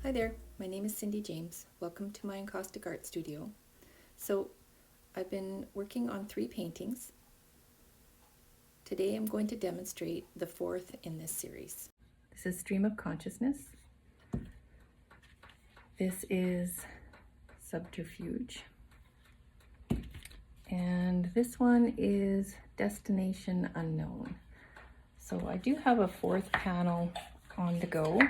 Hi there, my name is Cindy James. Welcome to my Encaustic art studio. So I've been working on 3 paintings. Today I'm going to demonstrate the 4th in this series. This is Stream of Consciousness. This is Subterfuge. And this one is Destination Unknown. So I do have a 4th panel on the go,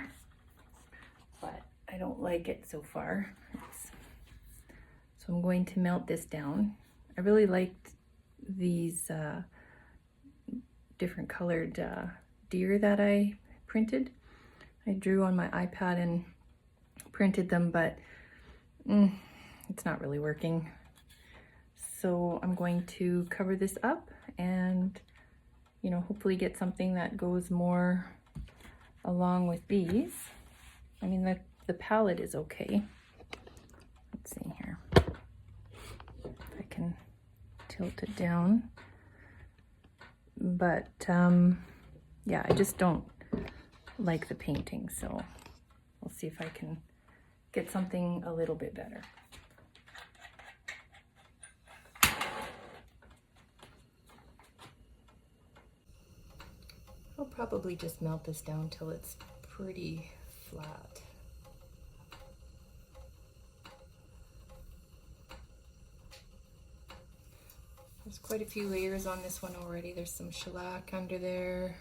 but I don't like it so far. So I'm going to melt this down. I really liked these different colored deer that I printed. I drew on my iPad and printed them, but it's not really working. So I'm going to cover this up and, hopefully get something that goes more along with these. I mean, the palette is okay. Let's see here. If I can tilt it down. But yeah, I just don't like the painting, so we'll see if I can get something a little bit better. I'll probably just melt this down till it's pretty flat. There's quite a few layers on this one already. There's some shellac under there.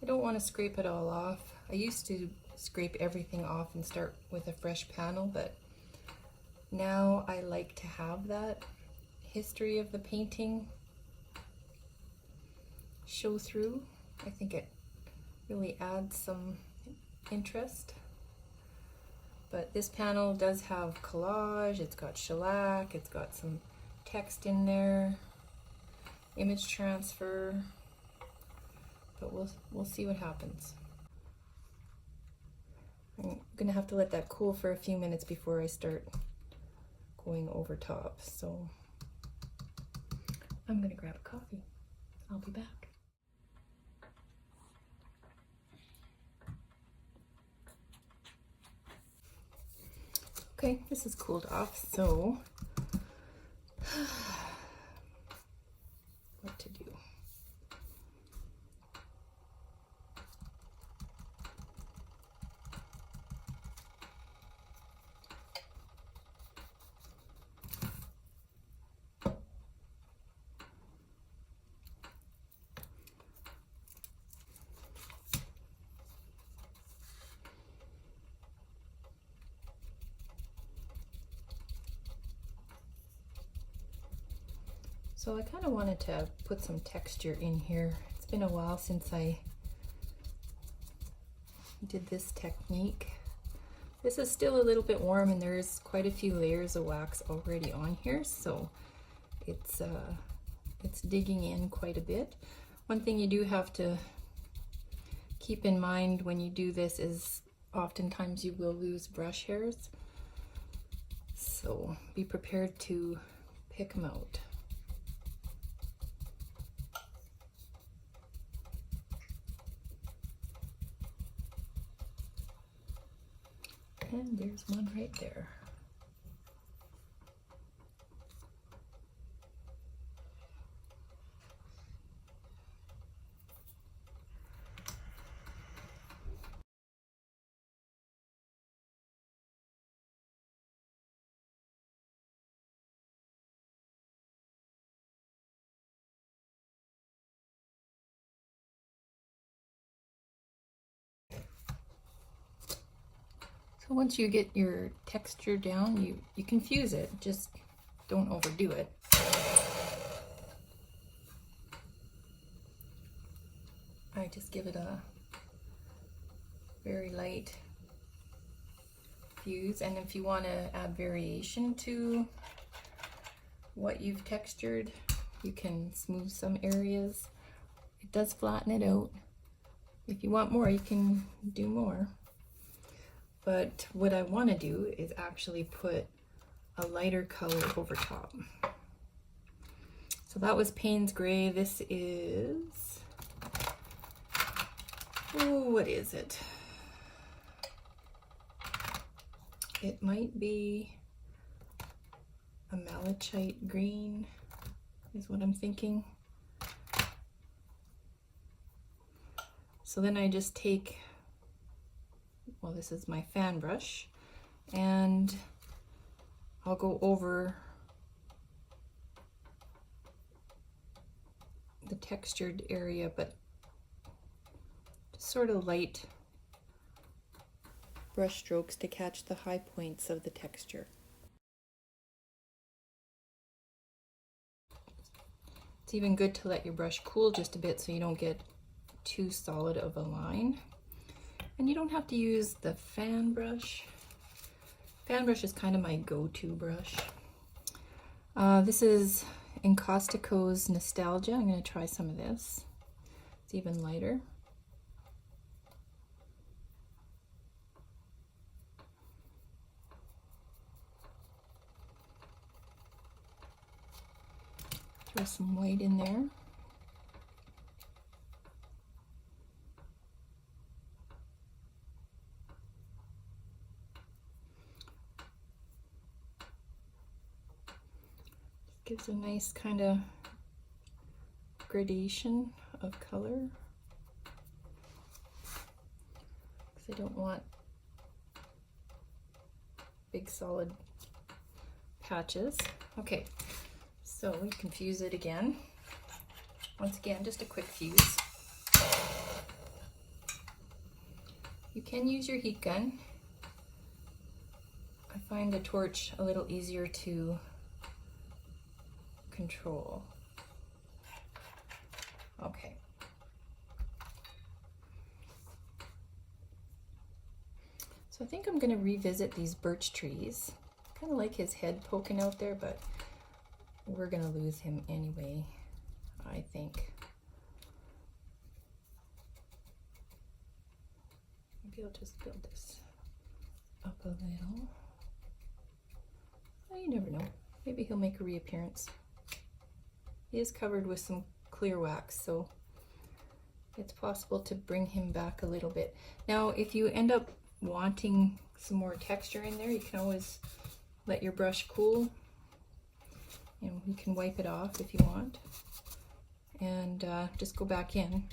I don't want to scrape it all off. I used to scrape everything off and start with a fresh panel, but now I like to have that history of the painting show through. I think it really adds some interest. But this panel does have collage, it's got shellac, it's got some text in there, image transfer, but we'll see what happens. I'm gonna have to let that cool for a few minutes before I start going over top, so I'm gonna grab a coffee. I'll be back. Okay, this is cooled off, so what to do? So I kind of wanted to put some texture in here. It's been a while since I did this technique. This is still a little bit warm and there's quite a few layers of wax already on here, so it's digging in quite a bit. One thing you do have to keep in mind when you do this is oftentimes you will lose brush hairs, so be prepared to pick them out. And there's one right there. So once you get your texture down, you can fuse it, just don't overdo it. I just give it a very light fuse, and if you want to add variation to what you've textured, you can smooth some areas. It does flatten it out. If you want more, you can do more. But what I want to do is actually put a lighter color over top. So that was Payne's Gray. This is, oh, what is it? It might be a malachite green is what I'm thinking. So then I just take, well, this is my fan brush, and I'll go over the textured area, but just sort of light brush strokes to catch the high points of the texture. It's even good to let your brush cool just a bit so you don't get too solid of a line. And you don't have to use the fan brush. Fan brush is kind of my go-to brush. This is Encaustico's Nostalgia. I'm going to try some of this. It's even lighter. Throw some white in there. Gives a nice kind of gradation of color, because I don't want big solid patches. Okay, so we can fuse it again. Once again, just a quick fuse. You can use your heat gun. I find the torch a little easier to control. Okay. So I think I'm going to revisit these birch trees. Kind of like his head poking out there, but we're going to lose him anyway, I think. Maybe I'll just build this up a little. Well, you never know. Maybe he'll make a reappearance. He is covered with some clear wax, so it's possible to bring him back a little bit. Now, if you end up wanting some more texture in there, you can always let your brush cool. You know, you can wipe it off if you want, and just go back in.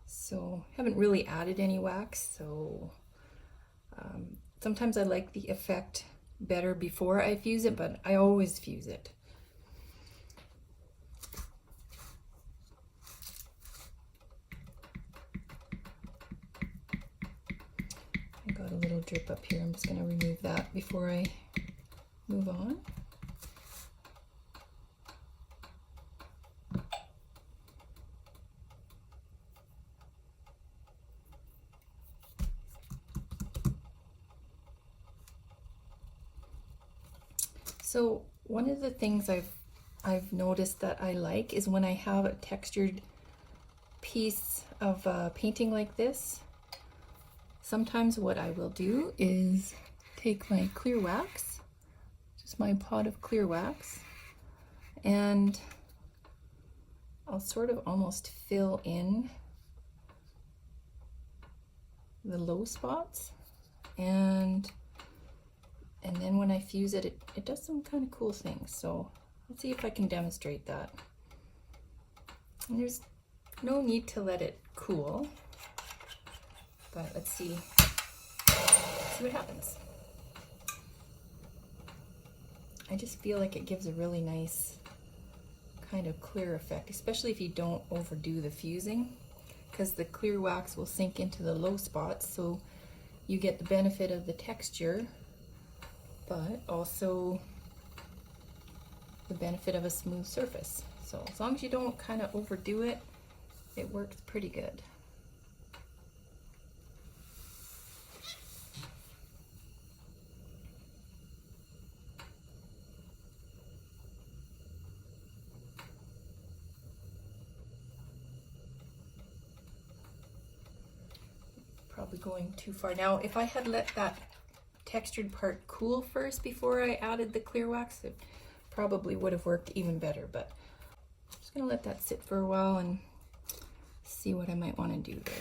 So haven't really added any wax, so sometimes I like the effect better before I fuse it, but I always fuse it. I got a little drip up here. I'm just going to remove that before I move on. So one of the things I've noticed that I like is when I have a textured piece of painting like this, sometimes what I will do is take my clear wax, just my pot of clear wax, and I'll sort of almost fill in the low spots, and then when I fuse it, it does some kind of cool things. So let's see if I can demonstrate that. And there's no need to let it cool, but let's see what happens. I just feel like it gives a really nice kind of clear effect, especially if you don't overdo the fusing, because the clear wax will sink into the low spots, so you get the benefit of the texture, but also the benefit of a smooth surface. So as long as you don't kind of overdo it, it works pretty good. Probably going too far. Now, if I had let that textured part cool first before I added the clear wax, it probably would have worked even better, but Just gonna let that sit for a while and see what I might want to do there.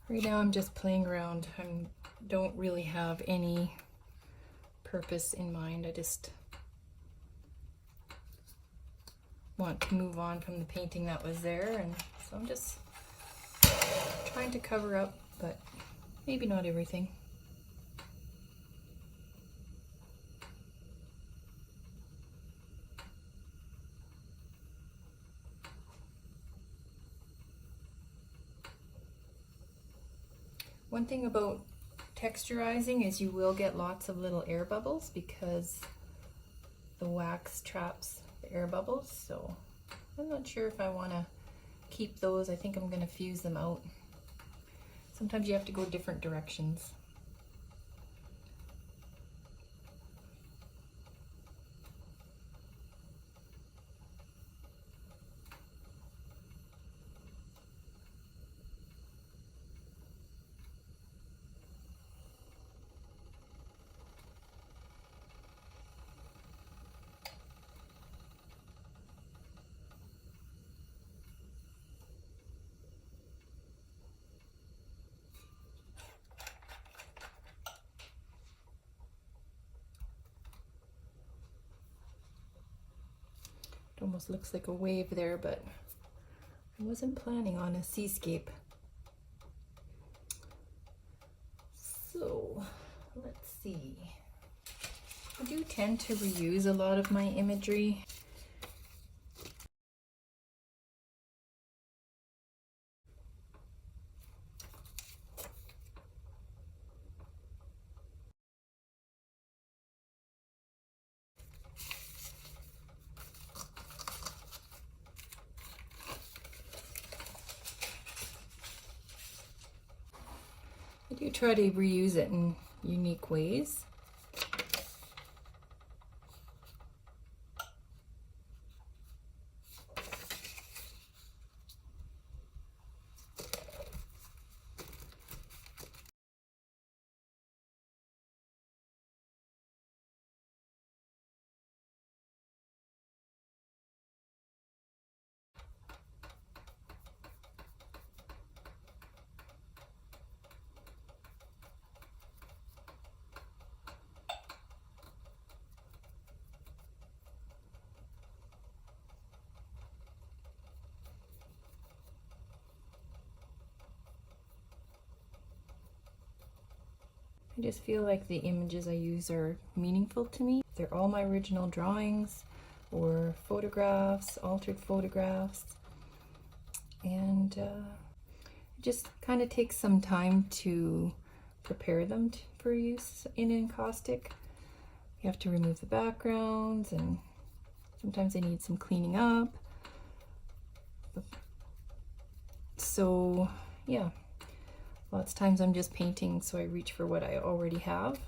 Right now I'm just playing around. I don't really have any purpose in mind. I just want to move on from the painting that was there, and so I'm just trying to cover up, but maybe not everything. One thing about texturizing is you will get lots of little air bubbles because the wax traps the air bubbles, so I'm not sure if I want to keep those. I think I'm going to fuse them out. Sometimes you have to go different directions. It almost looks like a wave there, but I wasn't planning on a seascape. So let's see. I do tend to reuse a lot of my imagery. I do try to reuse it in unique ways. I just feel like the images I use are meaningful to me. They're all my original drawings or photographs, altered photographs, and it just kind of takes some time to prepare them for use in Encaustic. You have to remove the backgrounds, and sometimes they need some cleaning up. So yeah, lots of times I'm just painting, so I reach for what I already have.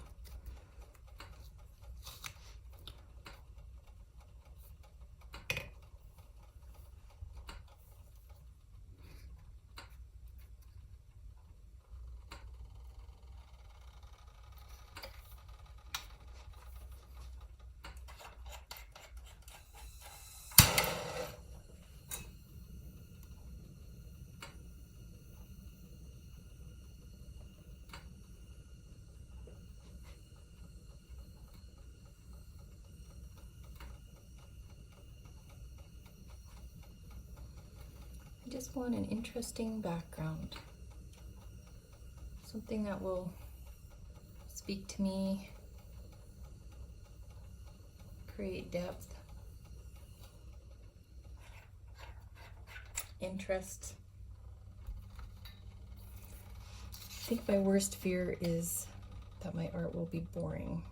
I just want an interesting background. something that will speak to me, create depth, interest. I think my worst fear is that my art will be boring.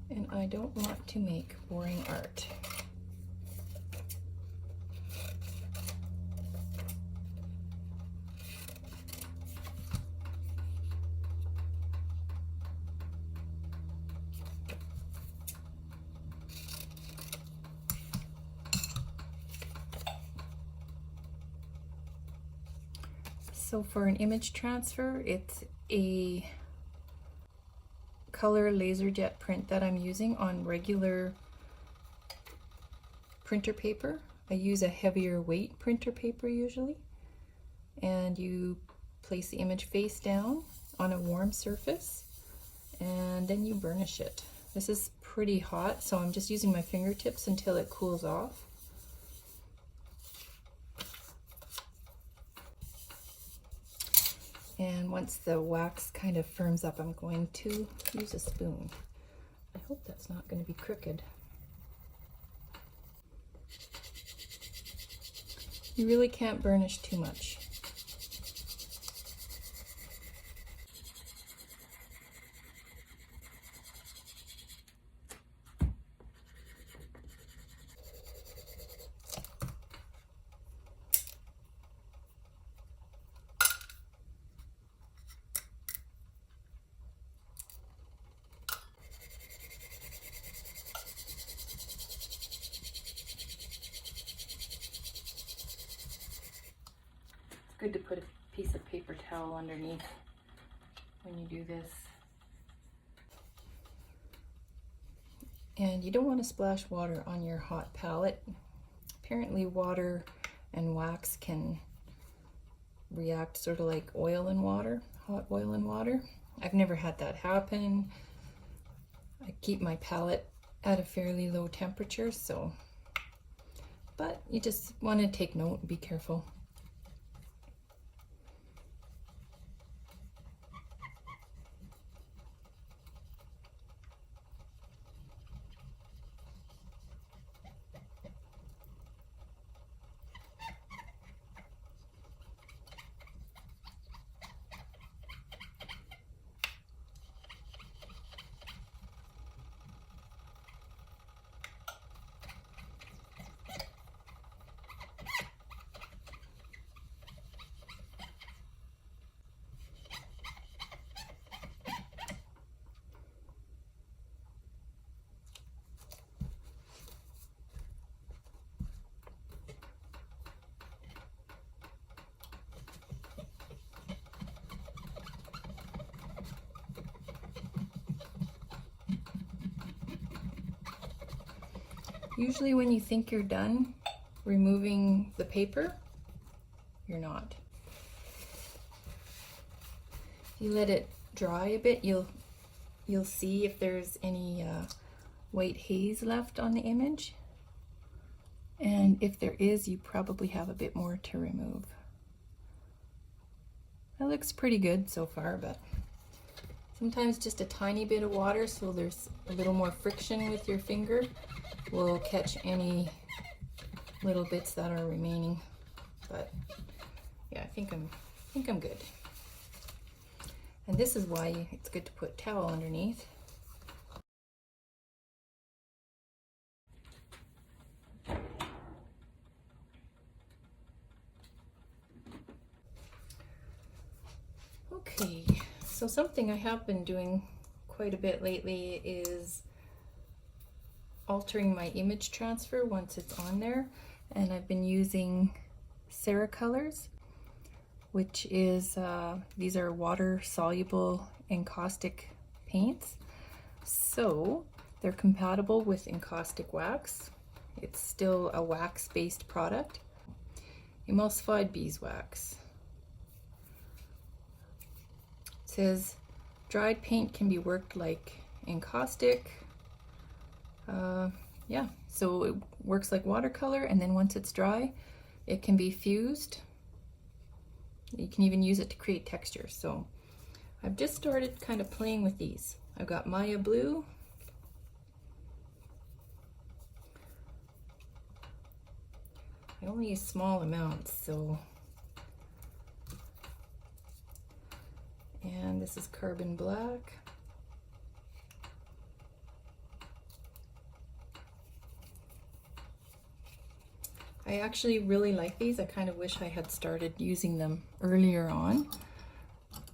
And I don't want to make boring art. So for an image transfer, it's a color laser jet print that I'm using on regular printer paper. I use a heavier weight printer paper usually. And you place the image face down on a warm surface and then you burnish it. This is pretty hot, so I'm just using my fingertips until it cools off. And once the wax kind of firms up, I'm going to use a spoon. I hope that's not going to be crooked. You really can't burnish too much. Good to put a piece of paper towel underneath when you do this. And you don't want to splash water on your hot palette. Apparently water and wax can react sort of like oil and water, hot oil and water. I've never had that happen. I keep my palette at a fairly low temperature, so, but you just want to take note and be careful. Usually when you think you're done removing the paper, you're not. If you let it dry a bit, you'll see if there's any white haze left on the image. And if there is, you probably have a bit more to remove. That looks pretty good so far, but sometimes just a tiny bit of water, so there's a little more friction with your finger, will catch any little bits that are remaining. But yeah, I think I'm good. And this is why it's good to put towel underneath. Okay, so something I have been doing quite a bit lately is altering my image transfer once it's on there, and I've been using Colors, which is these are water-soluble encaustic paints. So they're compatible with encaustic wax. It's still a wax-based product. Emulsified beeswax. It says dried paint can be worked like encaustic. Yeah, so it works like watercolor, and then once it's dry, it can be fused. You can even use it to create texture. So I've just started kind of playing with these. I've got Maya Blue. I only use small amounts, so. And this is Carbon Black. I actually really like these. I kind of wish I had started using them earlier on.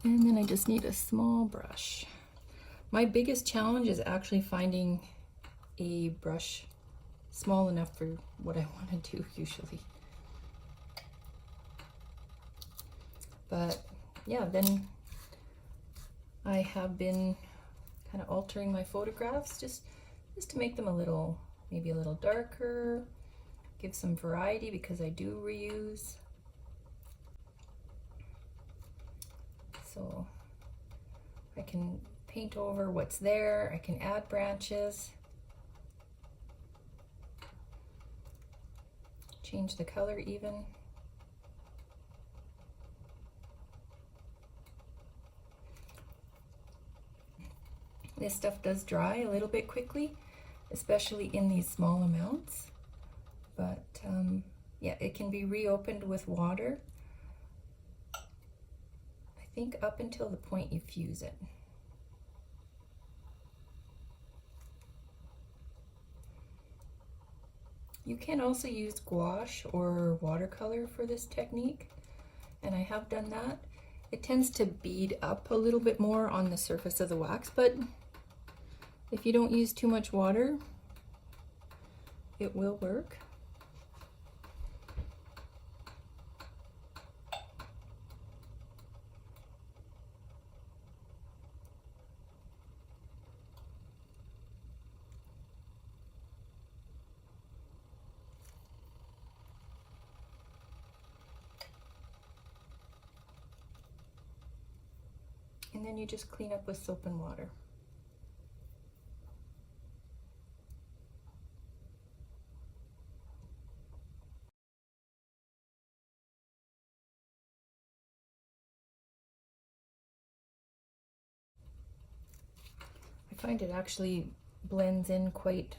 And then I just need a small brush. My biggest challenge is actually finding a brush small enough for what I want to do usually. But yeah, then I have been kind of altering my photographs just to make them a little, maybe a little darker, give some variety because I do reuse. So I can paint over what's there, I can add branches, change the color even. This stuff does dry a little bit quickly, especially in these small amounts, but yeah, it can be reopened with water, I think up until the point you fuse it. You can also use gouache or watercolor for this technique, and I have done that. It tends to bead up a little bit more on the surface of the wax, but if you don't use too much water, it will work. And then you just clean up with soap and water. I find it actually blends in quite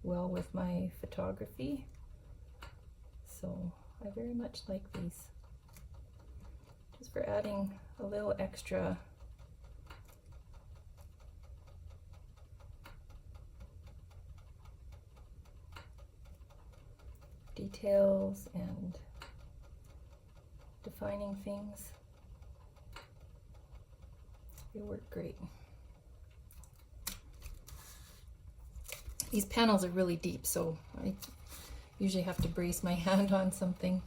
well with my photography, so I very much like these, just for adding a little extra details and defining things. They work great. These panels are really deep, so I usually have to brace my hand on something.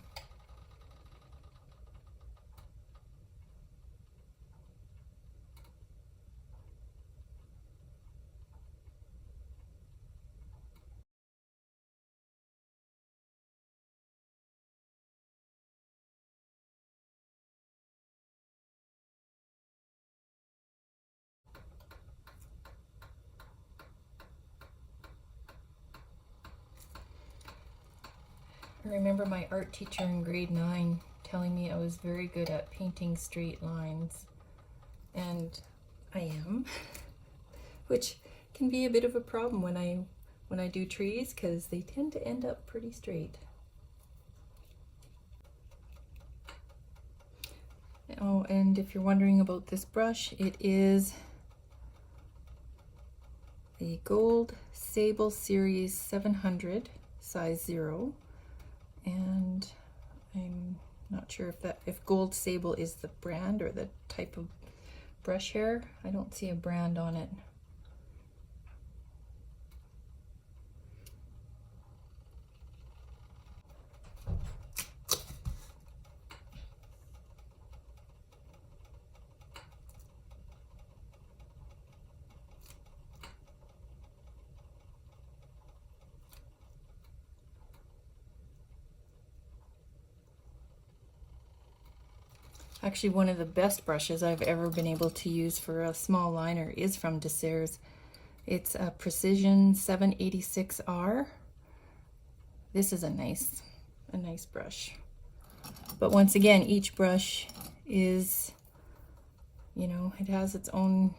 I remember my art teacher in grade 9 telling me I was very good at painting straight lines, and I am, which can be a bit of a problem when I do trees, because they tend to end up pretty straight. Oh, and if you're wondering about this brush, it is the Gold Sable Series 700 size 0, and I'm not sure if Gold Sable is the brand or the type of brush hair. I don't see a brand on it. Actually, one of the best brushes I've ever been able to use for a small liner is from Desserts. It's a Precision 786R. This is a nice brush. But once again, each brush is, you know, it has its own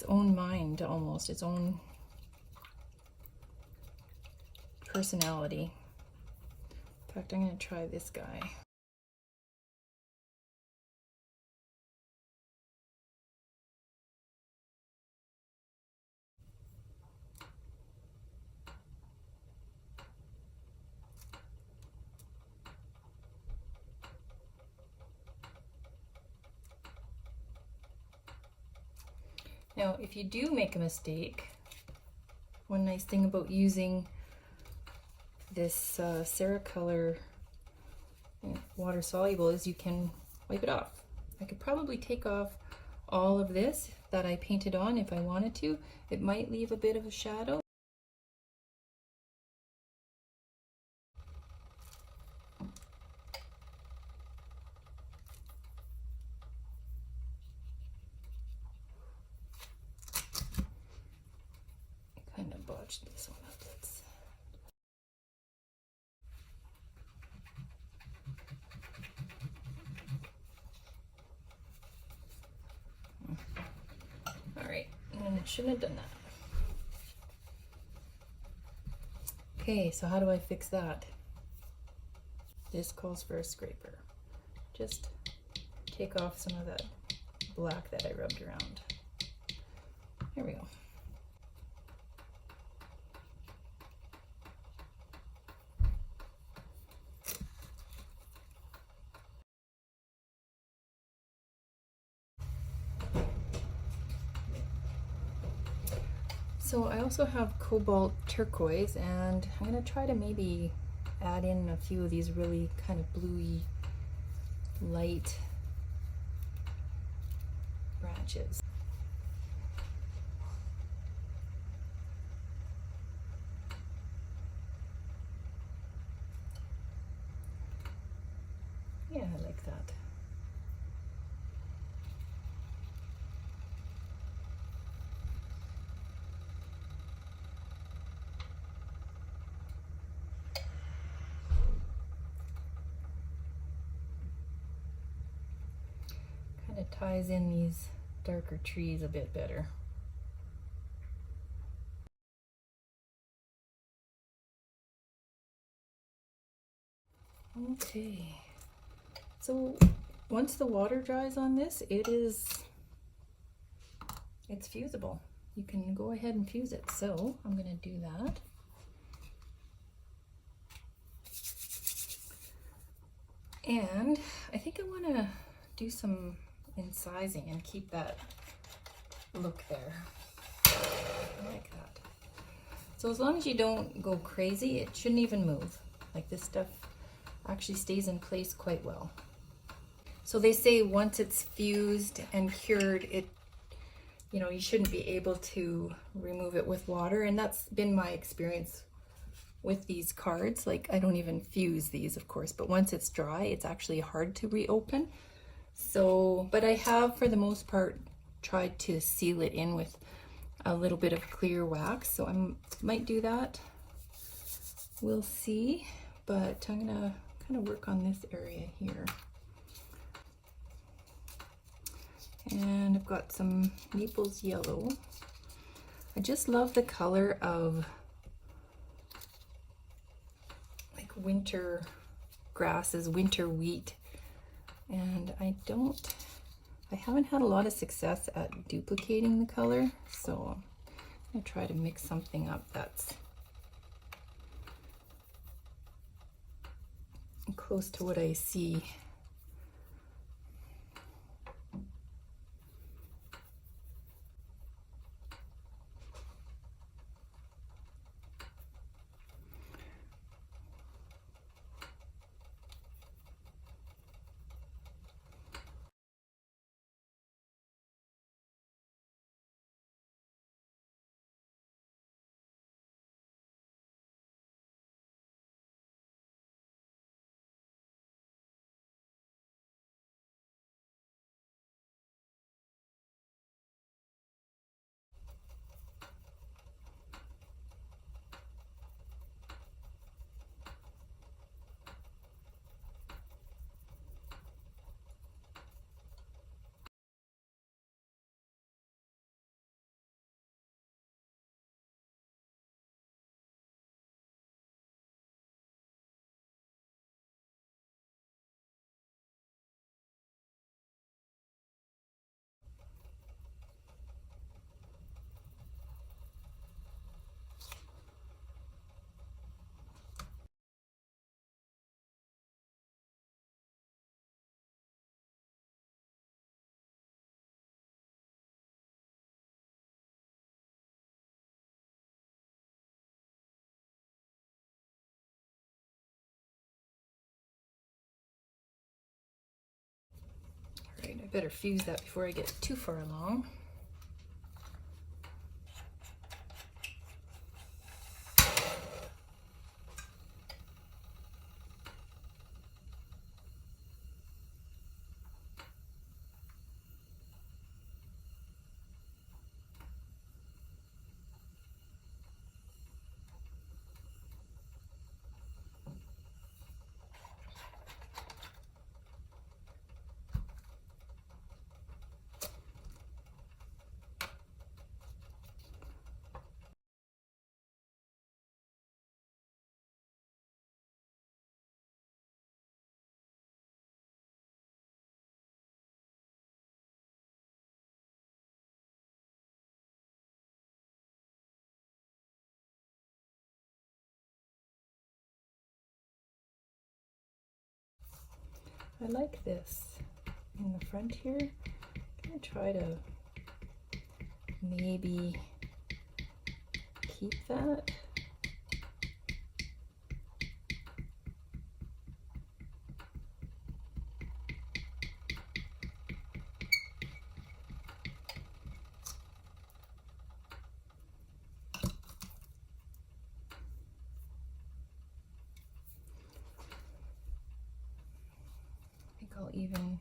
mind, almost its own personality. In fact, I'm going to try this guy. Now, if you do make a mistake, one nice thing about using this Ceracolor water soluble is you can wipe it off. I could probably take off all of this that I painted on if I wanted to. It might leave a bit of a shadow. Kind of botched this one up. All right, and I shouldn't have done that. Okay, so how do I fix that? This calls for a scraper. Just take off some of that black that I rubbed around. There we go. So I also have cobalt turquoise, and I'm going to try to maybe add in a few of these really kind of bluey light branches. Yeah, I like that. Kind of ties in these darker trees a bit better. Okay, so once the water dries on this, it's fusible. You can go ahead and fuse it. So I'm going to do that. And I think I want to do some incising and keep that look there. I like that. So as long as you don't go crazy, it shouldn't even move. Like, this stuff actually stays in place quite well. So they say once it's fused and cured, you know, you shouldn't be able to remove it with water, and that's been my experience with these cards. Like, I don't even fuse these, of course, but once it's dry, it's actually hard to reopen. So, but I have, for the most part, tried to seal it in with a little bit of clear wax, so I might do that. We'll see, but I'm gonna kind of work on this area here. And I've got some Naples yellow. I just love the color of like winter grasses, winter wheat. And I haven't had a lot of success at duplicating the color, so I'm gonna try to mix something up that's close to what I see. better fuse that before I get too far along. I like this in the front here. I'm gonna try to maybe keep that. I think I'll even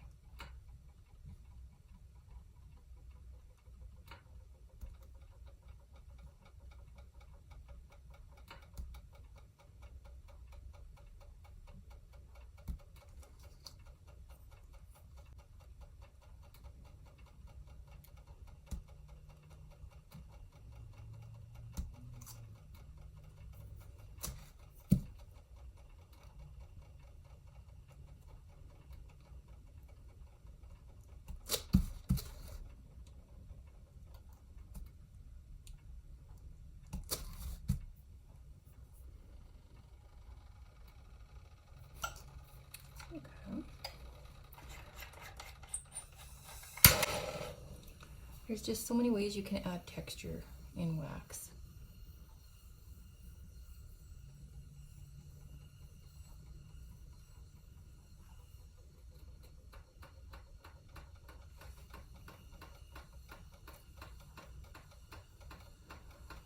there's just so many ways you can add texture in wax.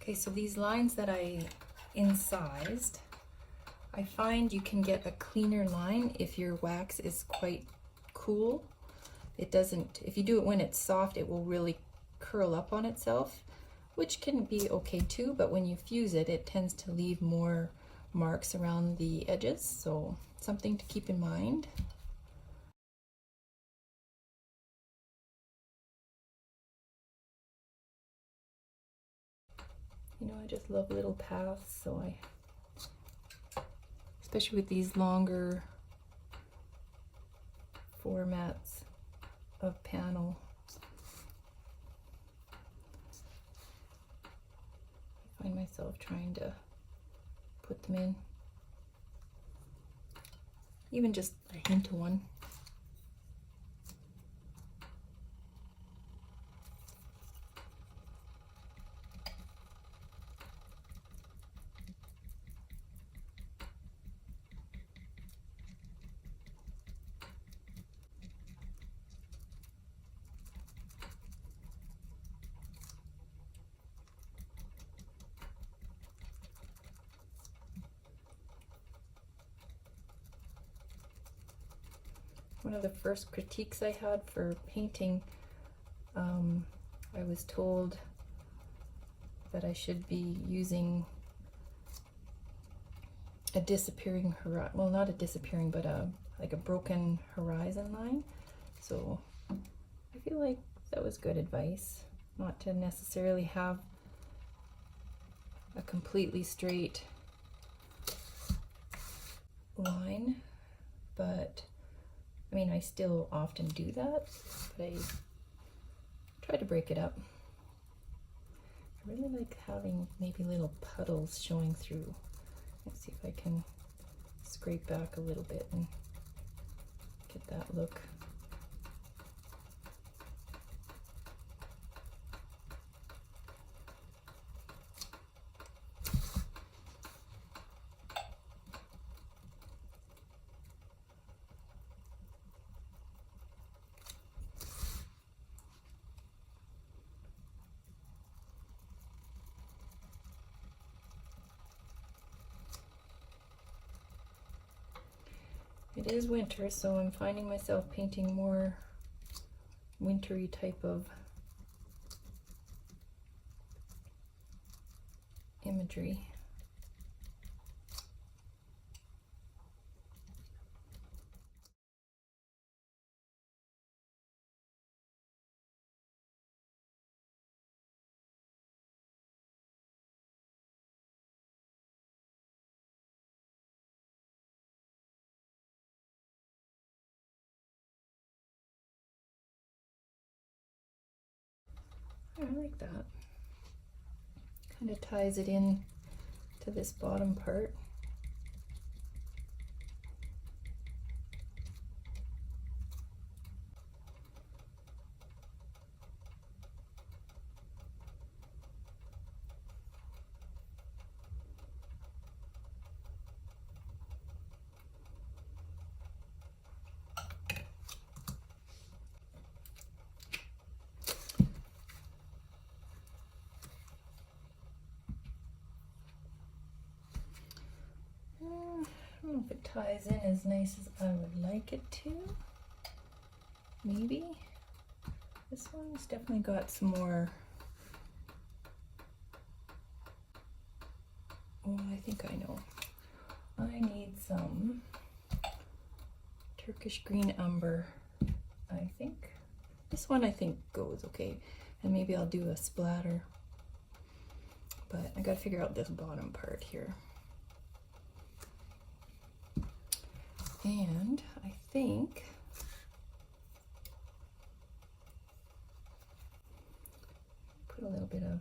Okay, so these lines that I incised, I find you can get a cleaner line if your wax is quite cool. It doesn't, if you do it when it's soft, it will really curl up on itself, which can be okay too, but when you fuse it, it tends to leave more marks around the edges, so something to keep in mind. You know, I just love little paths, so especially with these longer formats of panel, I find myself trying to put them in, even just a hint of one. One of the first critiques I had for painting, I was told that I should be using a disappearing horizon, well, not a disappearing, but like a broken horizon line. So I feel like that was good advice, not to necessarily have a completely straight line, but I mean, I still often do that, but I try to break it up. I really like having maybe little puddles showing through. Let's see if I can scrape back a little bit and get that look. It is winter, so I'm finding myself painting more wintry type of imagery. I like that. Kind of ties it in to this bottom part. I don't know if it ties in as nice as I would like it to. Maybe. This one's definitely got some more. Oh, I think I know. I need some Turkish green umber, I think. This one I think goes okay. And maybe I'll do a splatter. But I gotta figure out this bottom part here. And I think put a little bit of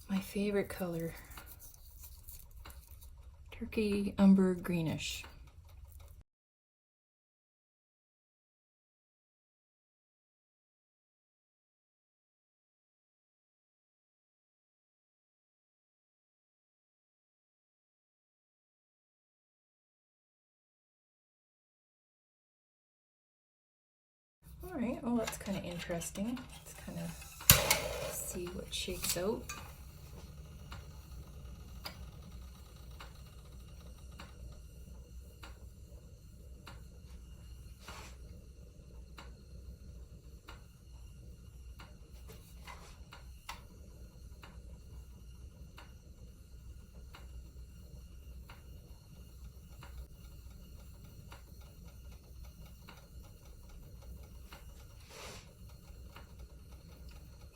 my favorite color, Turkey umber greenish. All right, well that's kind of interesting. Let's kind of see what shakes out.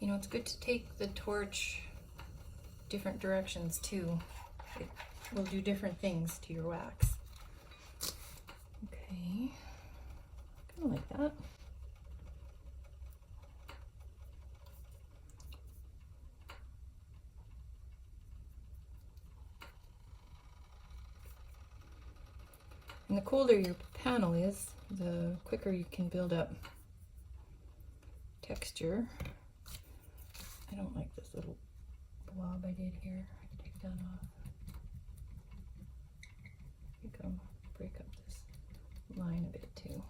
You know, it's good to take the torch different directions too. It will do different things to your wax. Okay, kind of like that. And the colder your panel is, the quicker you can build up texture. I don't like this little blob I did here. I can take that off. I think I'll break up this line a bit too.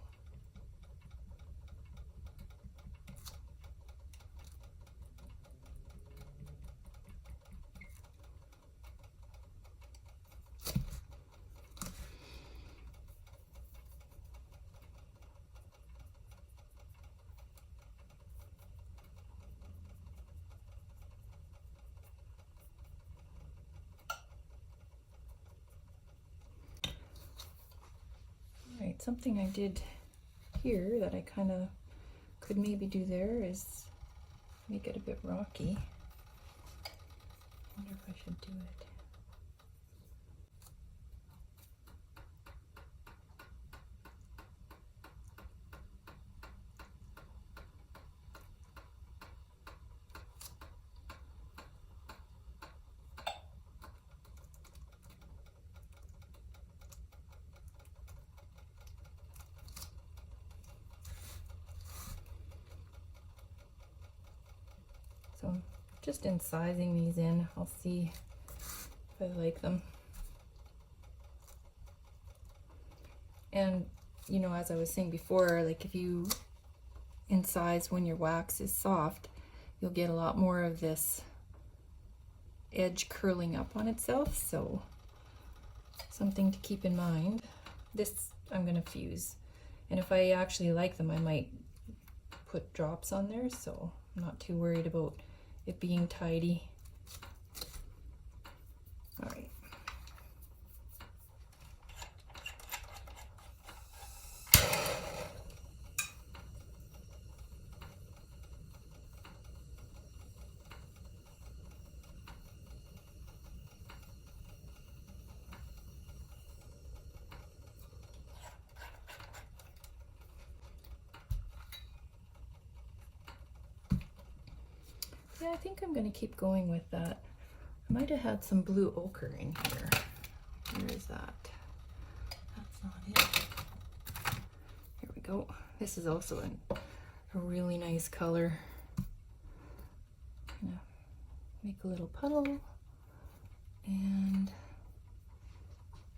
Right, something I did here that I kind of could maybe do there is make it a bit rocky. I wonder if I should do it. So just incising these in. I'll see if I like them. And you know, as I was saying before, like if you incise when your wax is soft, you'll get a lot more of this edge curling up on itself, so something to keep in mind. This I'm gonna fuse, and if I actually like them, I might put drops on there, so I'm not too worried about it being tidy. All right. Yeah, I think I'm gonna keep going with that. I might have had some blue ochre in here. Where is that? That's not it. Here we go. This is also a really nice color. I'm gonna make a little puddle and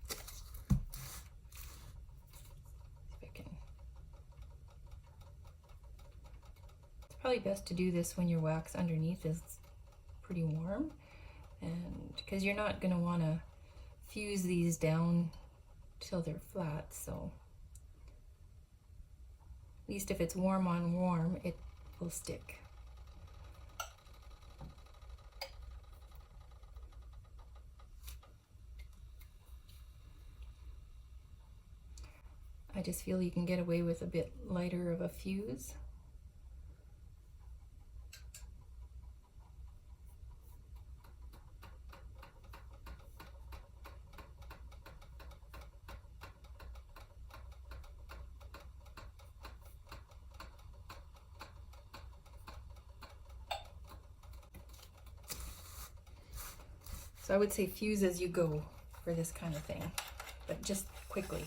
see if I can. It's probably best to do this when your wax underneath is pretty warm, and because you're not going to want to fuse these down till they're flat, so at least if it's warm on warm, it will stick. I just feel you can get away with a bit lighter of a fuse. So I would say fuse as you go for this kind of thing, but just quickly.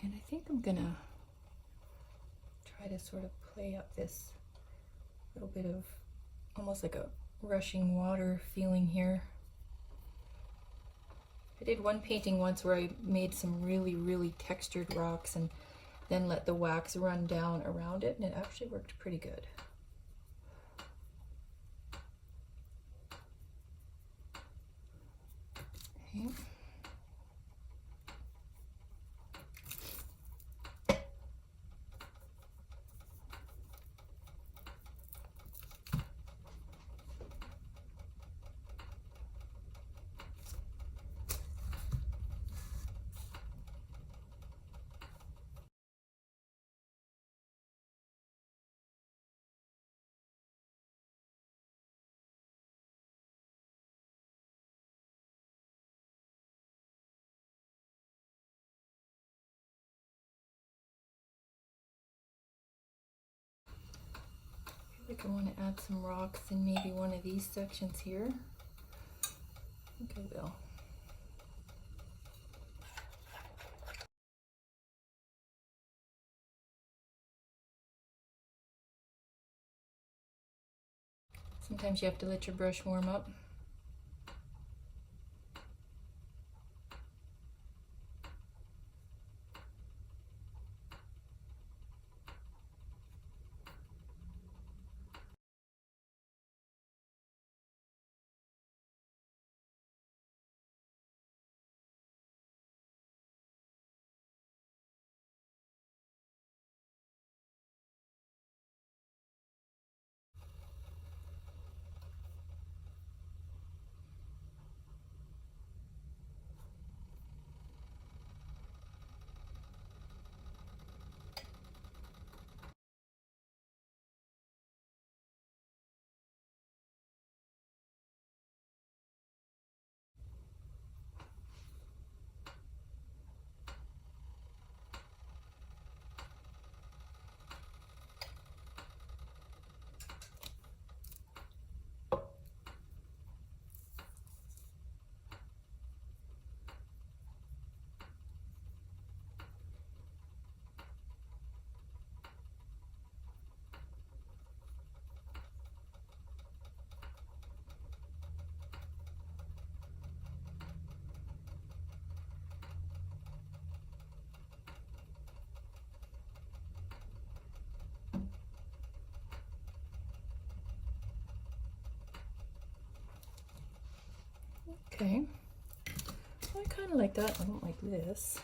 And I think I'm gonna try to sort of play up this little bit of almost like a rushing water feeling here. I did one painting once where I made some really textured rocks and then let the wax run down around it, and it actually worked pretty good. Okay. I think I want to add some rocks in maybe one of these sections here. I think I will. Sometimes you have to let your brush warm up. Okay, I kind of like that. I don't like this.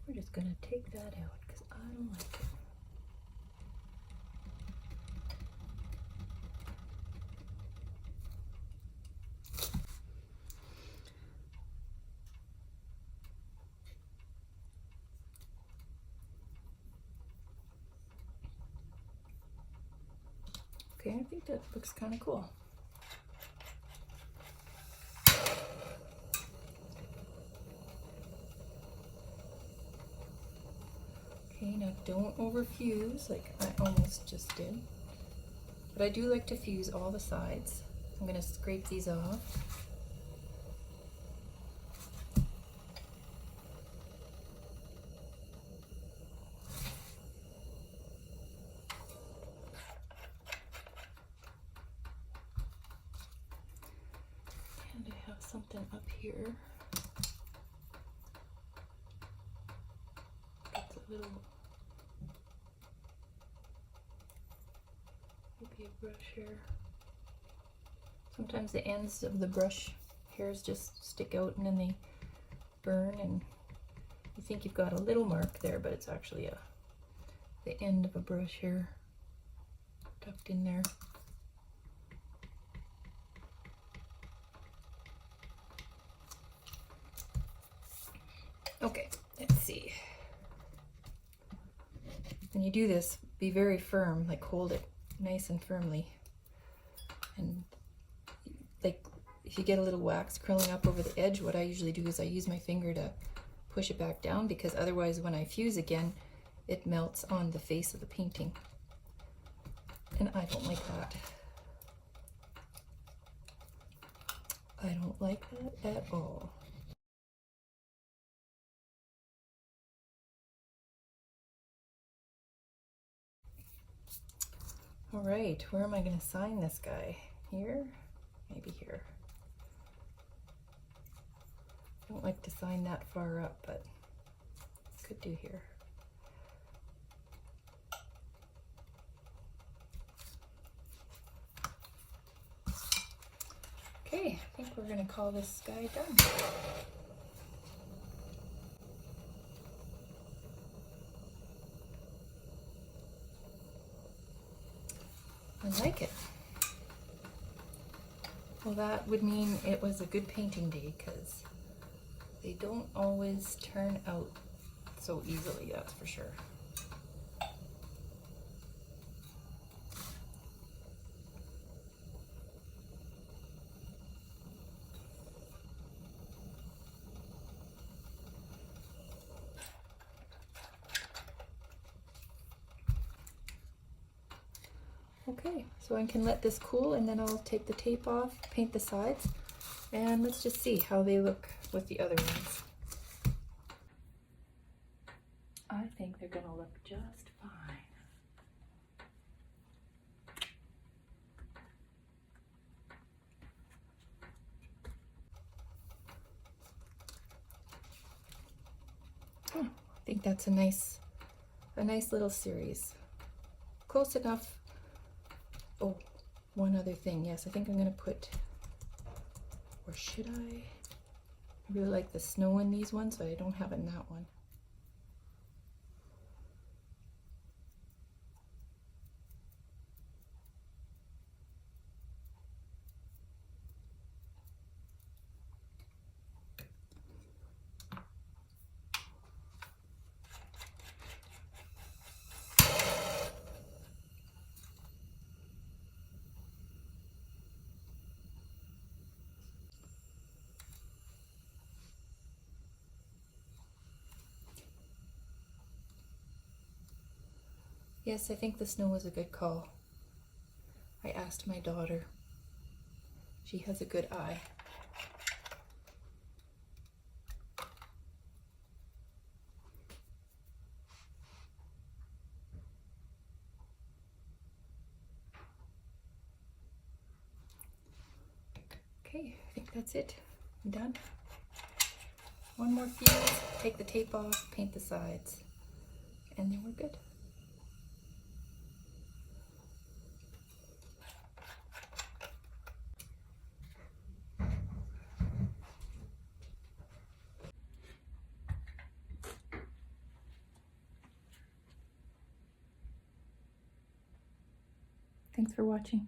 We're just gonna take that out because I don't like it. Okay, I think that looks kind of cool. Okay, now don't overfuse like I almost just did. But I do like to fuse all the sides. I'm going to scrape these off. And I have something up here. It's a little, maybe a brush hair. Sometimes the ends of the brush hairs just stick out and then they burn and you think you've got a little mark there, but it's actually the end of a brush hair tucked in there. Okay, let's see. When you do this, be very firm, like hold it nice and firmly. And like if you get a little wax curling up over the edge, what I usually do is I use my finger to push it back down, because otherwise when I fuse again, it melts on the face of the painting. And I don't like that. I don't like that at all. All right, where am I going to sign this guy? Here? Maybe here. I don't like to sign that far up, but could do here. Okay, I think we're going to call this guy done. I like it. Well, that would mean it was a good painting day, because they don't always turn out so easily, that's for sure. Okay, so I can let this cool and then I'll take the tape off, paint the sides, and let's just see how they look with the other ones. I think they're gonna look just fine. Oh, I think that's a nice little series. Close enough. Oh, one other thing. Yes, I think I'm gonna put, or should I? I really like the snow in these ones, but I don't have it in that one. Yes, I think the snow was a good call. I asked my daughter. She has a good eye. Okay, I think that's it. I'm done. One more fuse, take the tape off, paint the sides, and then we're good. Thanks for watching.